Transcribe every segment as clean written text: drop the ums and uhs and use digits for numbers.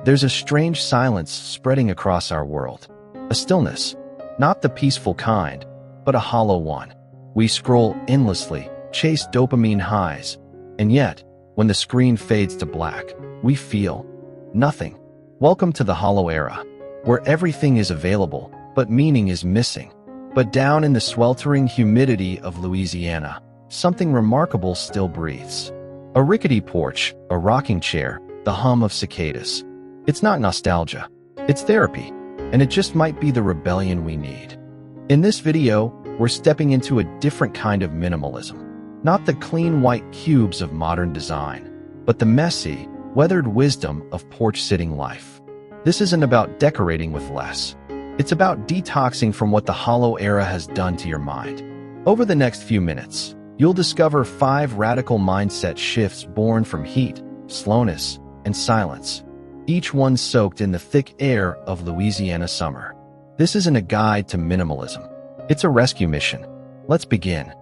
There's a strange silence spreading across our world. A stillness, not the peaceful kind, but a hollow one. We scroll endlessly, chase dopamine highs, and yet, when the screen fades to black, we feel nothing. Welcome to the Hollow Era, where everything is available, but meaning is missing. But down in the sweltering humidity of Louisiana, something remarkable still breathes. A rickety porch, a rocking chair, the hum of cicadas. It's not nostalgia, it's therapy, and it just might be the rebellion we need. In this video, we're stepping into a different kind of minimalism. Not the clean white cubes of modern design, but the messy, weathered wisdom of porch-sitting life. This isn't about decorating with less. It's about detoxing from what the Hollow Era has done to your mind. Over the next few minutes, you'll discover 5 radical mindset shifts born from heat, slowness, and silence, each one soaked in the thick air of Louisiana summer. This isn't a guide to minimalism. It's a rescue mission. Let's begin.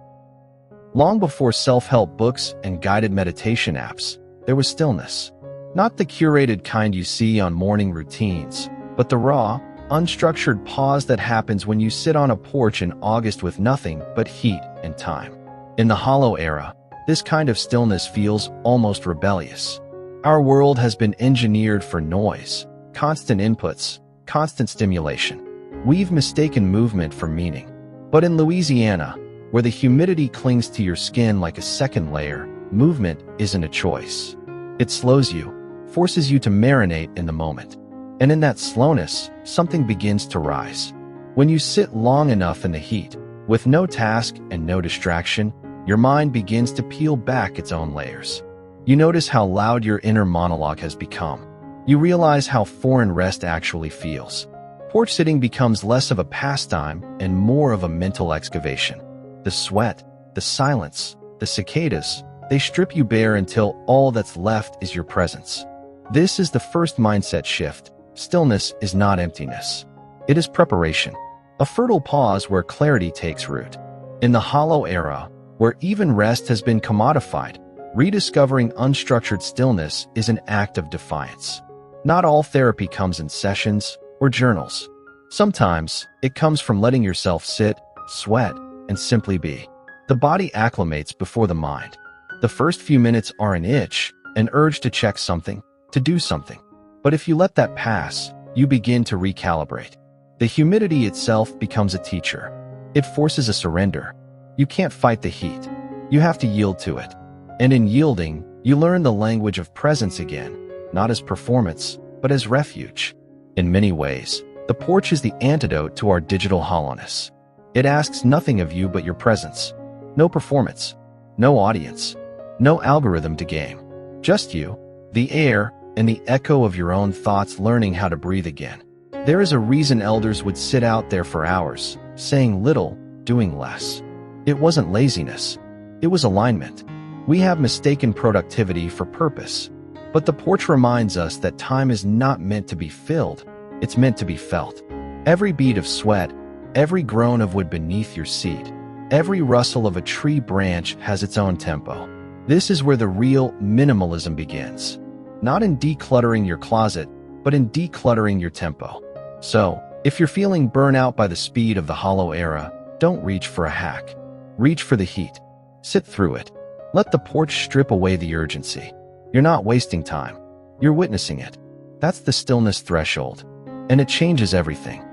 Long before self-help books and guided meditation apps, there was stillness. Not the curated kind you see on morning routines, but the raw, unstructured pause that happens when you sit on a porch in August with nothing but heat and time. In the Hollow Era, this kind of stillness feels almost rebellious. Our world has been engineered for noise, constant inputs, constant stimulation. We've mistaken movement for meaning. But in Louisiana, where the humidity clings to your skin like a second layer, movement isn't a choice. It slows you, forces you to marinate in the moment. And in that slowness, something begins to rise. When you sit long enough in the heat, with no task and no distraction, your mind begins to peel back its own layers. You notice how loud your inner monologue has become. You realize how foreign rest actually feels. Porch sitting becomes less of a pastime and more of a mental excavation. The sweat, the silence, the cicadas, they strip you bare until all that's left is your presence. This is the first mindset shift. Stillness is not emptiness. It is preparation, a fertile pause where clarity takes root. In the Hollow Era, where even rest has been commodified, rediscovering unstructured stillness is an act of defiance. Not all therapy comes in sessions or journals. Sometimes, it comes from letting yourself sit, sweat, and simply be. The body acclimates before the mind. The first few minutes are an itch, an urge to check something, to do something. But if you let that pass, you begin to recalibrate. The humidity itself becomes a teacher. It forces a surrender. You can't fight the heat. You have to yield to it. And in yielding, you learn the language of presence again, not as performance, but as refuge. In many ways, the porch is the antidote to our digital hollowness. It asks nothing of you but your presence. No performance, no audience, no algorithm to game. Just you, the air, and the echo of your own thoughts learning how to breathe again. There is a reason elders would sit out there for hours, saying little, doing less. It wasn't laziness. It was alignment. We have mistaken productivity for purpose. But the porch reminds us that time is not meant to be filled. It's meant to be felt. Every bead of sweat, every groan of wood beneath your seat, every rustle of a tree branch has its own tempo. This is where the real minimalism begins. Not in decluttering your closet, but in decluttering your tempo. So, if you're feeling burnout by the speed of the Hollow Era, don't reach for a hack. Reach for the heat. Sit through it. Let the porch strip away the urgency. You're not wasting time. You're witnessing it. That's the stillness threshold. And it changes everything.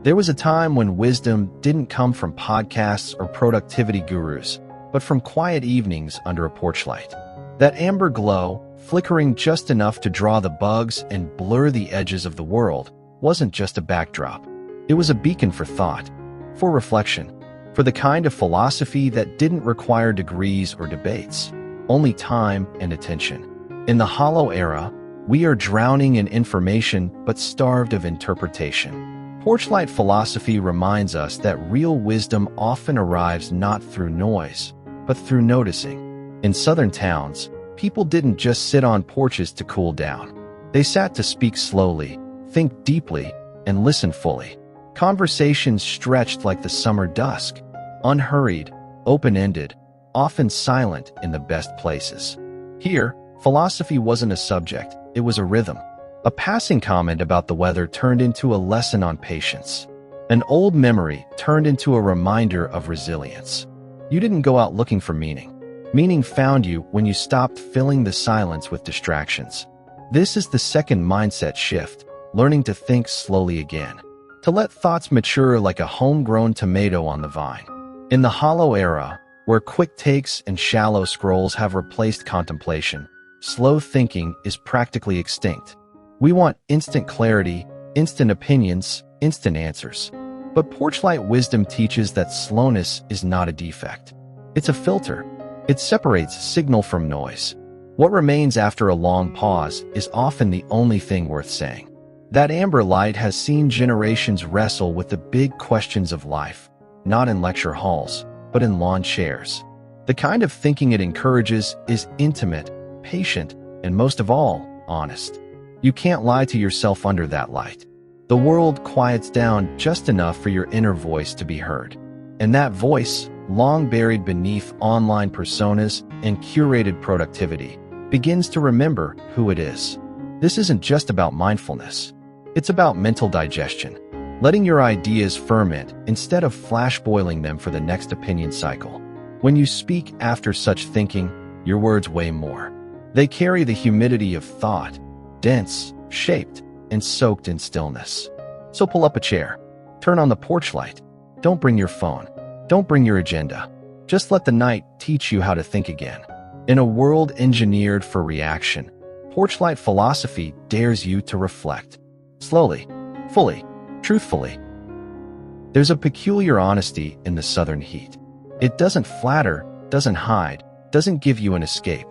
There was a time when wisdom didn't come from podcasts or productivity gurus, but from quiet evenings under a porch light. That amber glow, flickering just enough to draw the bugs and blur the edges of the world, wasn't just a backdrop. It was a beacon for thought, for reflection, for the kind of philosophy that didn't require degrees or debates, only time and attention. In the Hollow Era, we are drowning in information but starved of interpretation. Porchlight Philosophy reminds us that real wisdom often arrives not through noise, but through noticing. In southern towns, people didn't just sit on porches to cool down. They sat to speak slowly, think deeply, and listen fully. Conversations stretched like the summer dusk, unhurried, open-ended, often silent in the best places. Here, philosophy wasn't a subject, it was a rhythm. A passing comment about the weather turned into a lesson on patience. An old memory turned into a reminder of resilience. You didn't go out looking for meaning. Meaning found you when you stopped filling the silence with distractions. This is the second mindset shift, learning to think slowly again. To let thoughts mature like a homegrown tomato on the vine. In the Hollow Era, where quick takes and shallow scrolls have replaced contemplation, slow thinking is practically extinct. We want instant clarity, instant opinions, instant answers. But Porchlight wisdom teaches that slowness is not a defect. It's a filter. It separates signal from noise. What remains after a long pause is often the only thing worth saying. That amber light has seen generations wrestle with the big questions of life, not in lecture halls, but in lawn chairs. The kind of thinking it encourages is intimate, patient, and most of all, honest. You can't lie to yourself under that light. The world quiets down just enough for your inner voice to be heard. And that voice, long buried beneath online personas and curated productivity, begins to remember who it is. This isn't just about mindfulness. It's about mental digestion, letting your ideas ferment instead of flash boiling them for the next opinion cycle. When you speak after such thinking, your words weigh more. They carry the humidity of thought, dense, shaped, and soaked in stillness. So pull up a chair, turn on the porch light. Don't bring your phone. Don't bring your agenda. Just let the night teach you how to think again. In a world engineered for reaction, Porchlight Philosophy dares you to reflect. Slowly, fully, truthfully. There's a peculiar honesty in the southern heat. It doesn't flatter, doesn't hide, doesn't give you an escape.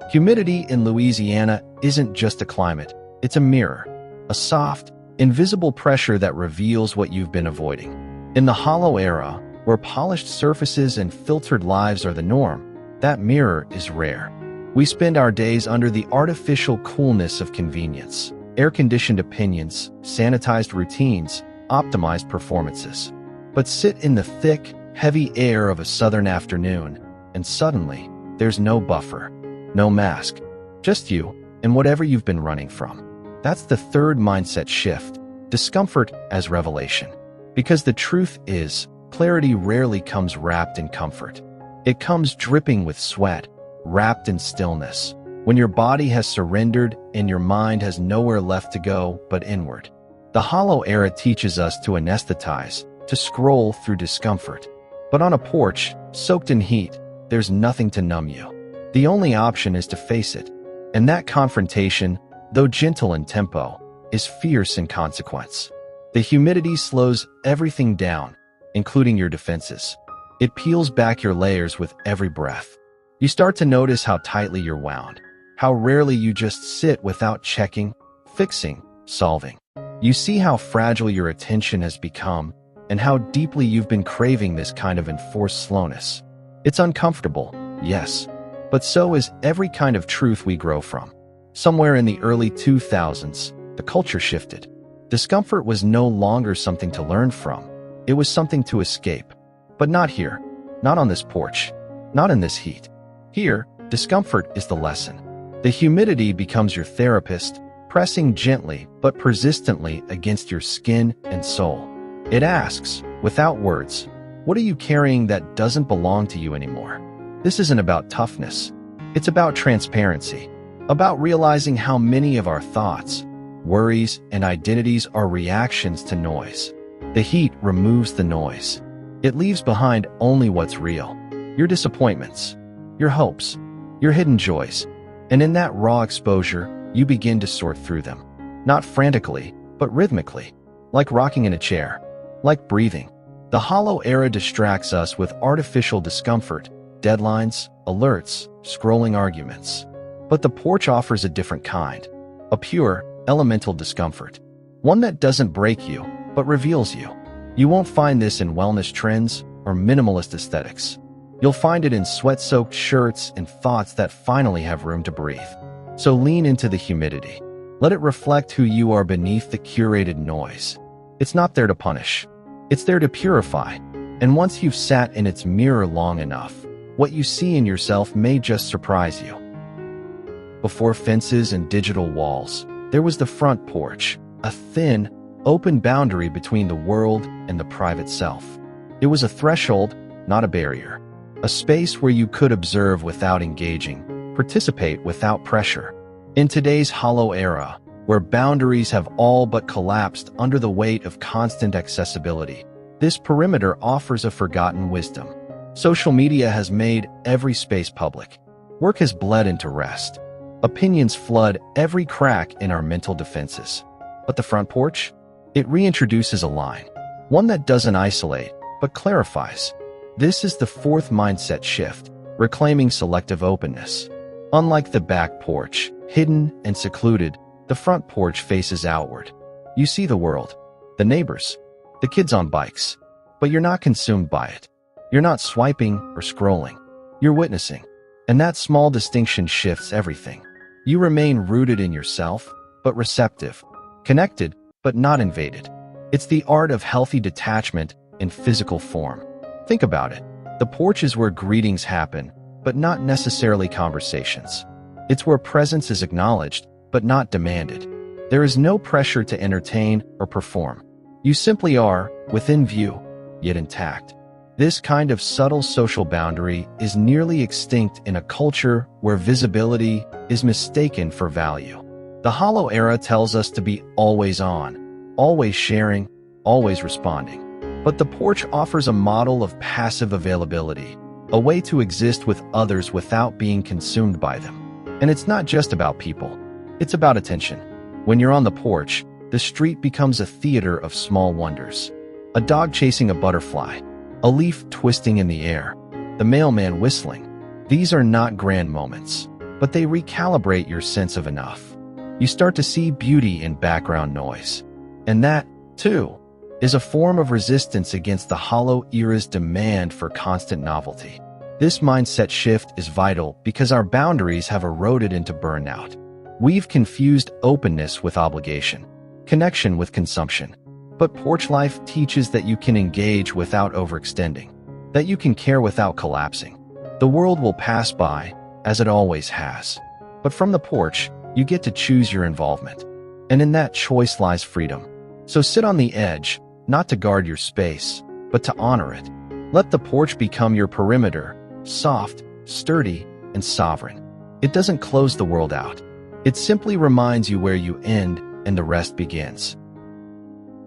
Humidity in Louisiana isn't just a climate, it's a mirror. A soft, invisible pressure that reveals what you've been avoiding. In the Hollow Era, where polished surfaces and filtered lives are the norm, that mirror is rare. We spend our days under the artificial coolness of convenience, air-conditioned opinions, sanitized routines, optimized performances. But sit in the thick, heavy air of a southern afternoon, and suddenly, there's no buffer, no mask, just you and whatever you've been running from. That's the third mindset shift, discomfort as revelation. Because the truth is, clarity rarely comes wrapped in comfort. It comes dripping with sweat, wrapped in stillness, when your body has surrendered and your mind has nowhere left to go but inward. The Hollow Era teaches us to anesthetize, to scroll through discomfort. But on a porch, soaked in heat, there's nothing to numb you. The only option is to face it. And that confrontation, though gentle in tempo, is fierce in consequence. The humidity slows everything down, including your defenses. It peels back your layers with every breath. You start to notice how tightly you're wound, how rarely you just sit without checking, fixing, solving. You see how fragile your attention has become, and how deeply you've been craving this kind of enforced slowness. It's uncomfortable, yes, but so is every kind of truth we grow from. Somewhere in the early 2000s, the culture shifted. Discomfort was no longer something to learn from. It was something to escape. But not here, not on this porch, not in this heat. Here, discomfort is the lesson. The humidity becomes your therapist, pressing gently but persistently against your skin and soul. It asks, without words, what are you carrying that doesn't belong to you anymore? This isn't about toughness. It's about transparency, about realizing how many of our thoughts, worries, and identities are reactions to noise. The heat removes the noise. It leaves behind only what's real. Your disappointments, your hopes, your hidden joys. And in that raw exposure, you begin to sort through them. Not frantically, but rhythmically. Like rocking in a chair. Like breathing. The Hollow Era distracts us with artificial discomfort, deadlines, alerts, scrolling arguments. But the porch offers a different kind. A pure, elemental discomfort. One that doesn't break you, but reveals you. You won't find this in wellness trends or minimalist aesthetics. You'll find it in sweat-soaked shirts and thoughts that finally have room to breathe. So lean into the humidity. Let it reflect who you are beneath the curated noise. It's not there to punish. It's there to purify. And once you've sat in its mirror long enough, what you see in yourself may just surprise you. Before fences and digital walls, There was the front porch, a thin, open boundary between the world and the private self. It was a threshold, not a barrier. A space where you could observe without engaging, participate without pressure. In today's hollow era, where boundaries have all but collapsed under the weight of constant accessibility, this perimeter offers a forgotten wisdom. Social media has made every space public. Work has bled into rest. Opinions flood every crack in our mental defenses. But the front porch? It reintroduces a line, one that doesn't isolate, but clarifies. This is the fourth mindset shift, reclaiming selective openness. Unlike the back porch, hidden and secluded, the front porch faces outward. You see the world, the neighbors, the kids on bikes, but you're not consumed by it. You're not swiping or scrolling. You're witnessing. And that small distinction shifts everything. You remain rooted in yourself, but receptive. Connected, but not invaded. It's the art of healthy detachment in physical form. Think about it. The porch is where greetings happen, but not necessarily conversations. It's where presence is acknowledged, but not demanded. There is no pressure to entertain or perform. You simply are, within view, yet intact. This kind of subtle social boundary is nearly extinct in a culture where visibility is mistaken for value. The Hollow Era tells us to be always on, always sharing, always responding. But the porch offers a model of passive availability, a way to exist with others without being consumed by them. And it's not just about people. It's about attention. When you're on the porch, the street becomes a theater of small wonders. A dog chasing a butterfly, a leaf twisting in the air, the mailman whistling. These are not grand moments, but they recalibrate your sense of enough. You start to see beauty in background noise. And that, too, is a form of resistance against the Hollow Era's demand for constant novelty. This mindset shift is vital because our boundaries have eroded into burnout. We've confused openness with obligation, connection with consumption. But porch life teaches that you can engage without overextending, that you can care without collapsing. The world will pass by, as it always has. But from the porch, you get to choose your involvement. And in that choice lies freedom. So sit on the edge, not to guard your space, but to honor it. Let the porch become your perimeter, soft, sturdy, and sovereign. It doesn't close the world out. It simply reminds you where you end and the rest begins.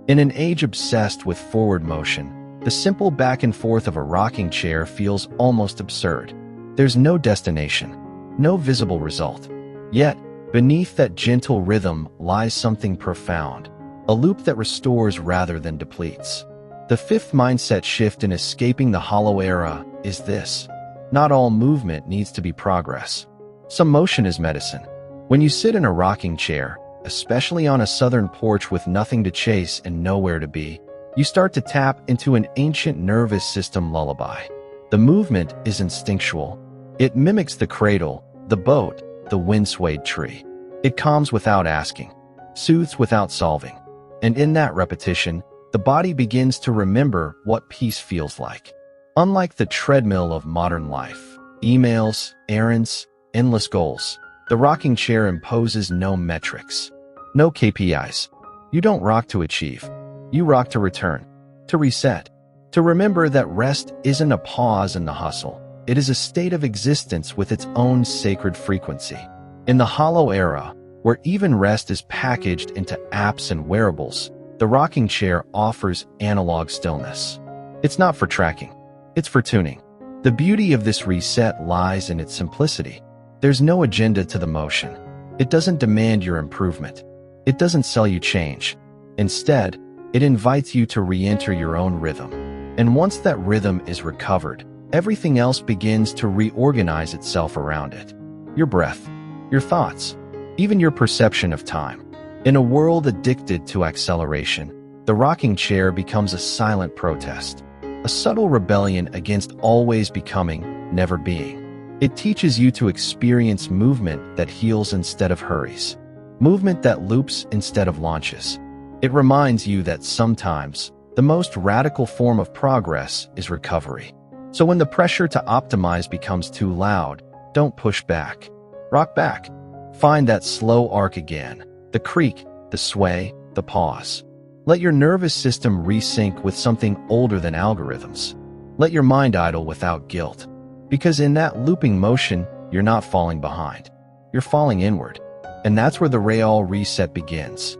In an age obsessed with forward motion, the simple back and forth of a rocking chair feels almost absurd. There's no destination, no visible result. Yet, beneath that gentle rhythm lies something profound. A loop that restores rather than depletes. The fifth mindset shift in escaping the Hollow Era is this. Not all movement needs to be progress. Some motion is medicine. When you sit in a rocking chair, especially on a southern porch with nothing to chase and nowhere to be, you start to tap into an ancient nervous system lullaby. The movement is instinctual. It mimics the cradle, the boat, the wind-swayed tree. It calms without asking, soothes without solving. And in that repetition, the body begins to remember what peace feels like. Unlike the treadmill of modern life, emails, errands, endless goals, the rocking chair imposes no metrics, no KPIs. You don't rock to achieve. You rock to return, to reset, to remember that rest isn't a pause in the hustle. It is a state of existence with its own sacred frequency. In the Hollow Era, where even rest is packaged into apps and wearables, the rocking chair offers analog stillness. It's not for tracking. It's for tuning. The beauty of this reset lies in its simplicity. There's no agenda to the motion. It doesn't demand your improvement. It doesn't sell you change. Instead, it invites you to re-enter your own rhythm. And once that rhythm is recovered, everything else begins to reorganize itself around it. Your breath, your thoughts, even your perception of time. In a world addicted to acceleration, the rocking chair becomes a silent protest, a subtle rebellion against always becoming, never being. It teaches you to experience movement that heals instead of hurries, movement that loops instead of launches. It reminds you that sometimes the most radical form of progress is recovery. So when the pressure to optimize becomes too loud, don't push back. Rock back. Find that slow arc again, The creak, the sway, the pause. Let your nervous system resync with something older than algorithms. Let your mind idle without guilt. Because in that looping motion, you're not falling behind. You're falling inward. And that's where the real reset begins.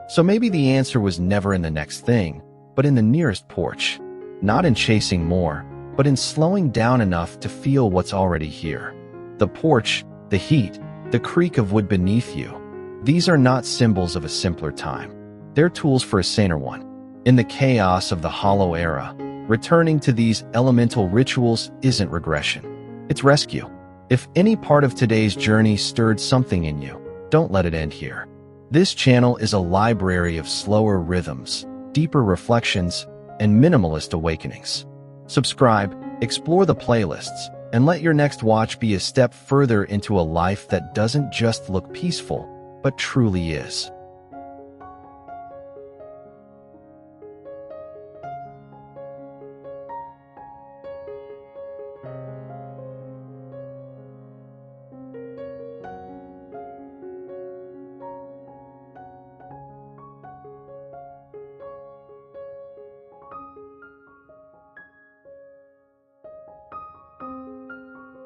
So maybe the answer was never in the next thing, but in the nearest porch. Not in chasing more, but in slowing down enough to feel what's already here. The porch, the heat, the creak of wood beneath you. These are not symbols of a simpler time. They're tools for a saner one. In the chaos of the Hollow Era, returning to these elemental rituals isn't regression. It's rescue. If any part of today's journey stirred something in you, don't let it end here. This channel is a library of slower rhythms, deeper reflections, and minimalist awakenings. Subscribe, explore the playlists, and let your next watch be a step further into a life that doesn't just look peaceful, but truly is.